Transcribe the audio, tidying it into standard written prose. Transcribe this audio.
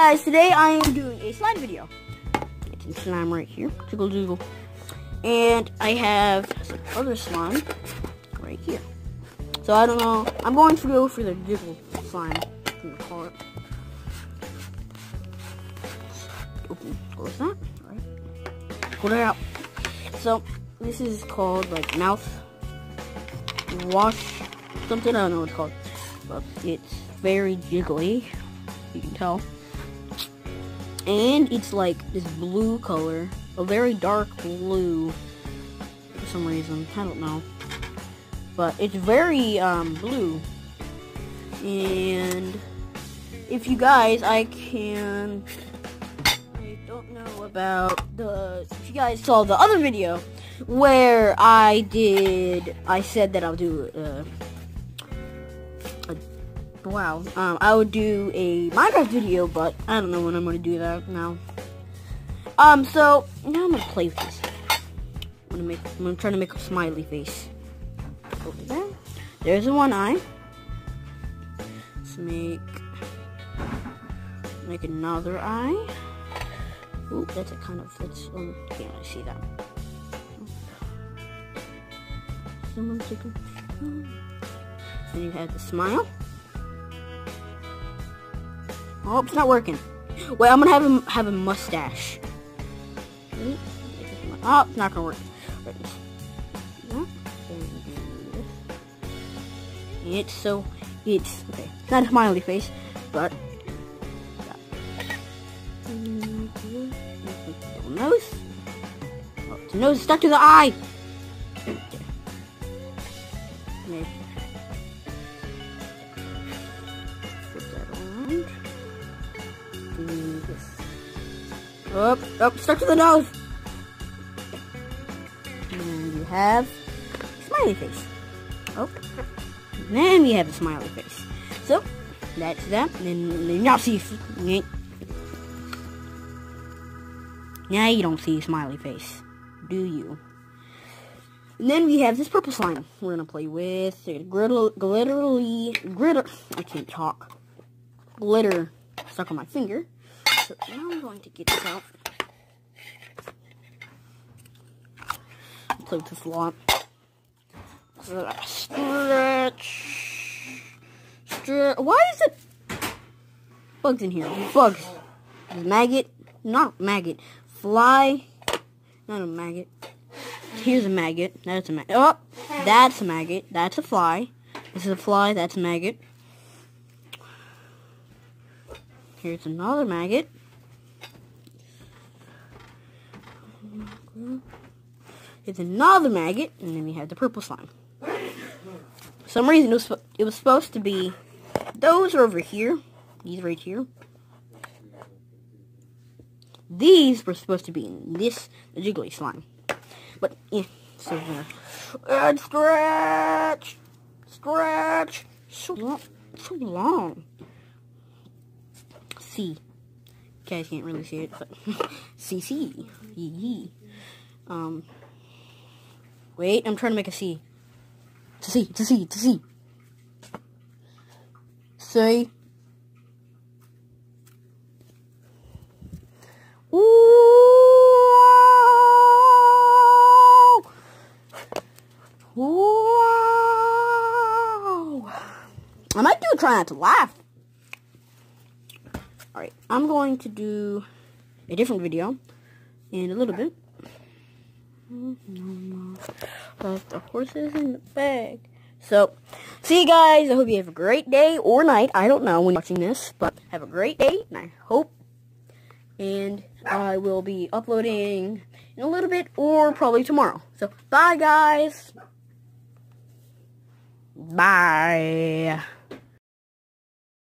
Guys, today I am doing a slime video. It's some slime right here, jiggle jiggle, and I have some other slime right here. So I don't know. I'm going to go for the jiggle slime. I'm gonna call it. Open, close that. All right. Pull it out. So this is called like mouth wash something. I don't know what it's called, but it's very jiggly. You can tell. And it's like this blue color, a very dark blue for some reason, I don't know. But it's very blue. And if you guys, I don't know about if you guys saw the other video where I said that I'll do I would do a Minecraft video, but I don't know when I'm gonna do that now. So now I'm gonna play with this. I'm gonna try to make a smiley face. Over there. There's the one eye. Let's make another eye. Ooh, that's a kind of can't really see that. Someone take a. Then you have the smile. Oh, it's not working. Wait, I'm gonna have a mustache. Oh, it's not gonna work. It's okay. It's not a smiley face, but nose. Oh, the nose is stuck to the eye. Okay. Up, stuck to the nose. And you have a smiley face. Oh, and then we have a smiley face. So that's that. Then now see. Now you don't see a smiley face, do you? And then we have this purple slime. We're gonna play with glitter. I can't talk. Glitter stuck on my finger. So now I'm going to get this out. Play with this a lot. Stretch. Why is it bugs in here? Bugs. Maggot. Not maggot. Fly. Not a maggot. Here's a maggot. That's a maggot. Oh, that's a maggot. That's a fly. This is a fly. That's a maggot. Here's another maggot. Here's another maggot, and then we have the purple slime. For some reason, it was supposed to be. Those are over here. These right here. These were supposed to be in the jiggly slime. But yeah, so there. And stretch. So long. C. You guys can't really see it, but CC. Yee. Wait, I'm trying to make a C. It's a C. C. Ooh. Wow. I might try not to laugh. Alright, I'm going to do a different video in a little bit. But the horse is in the bag. So, see you guys. I hope you have a great day or night. I don't know when you're watching this, but have a great day, and I hope. And I will be uploading in a little bit or probably tomorrow. So, bye, guys. Bye.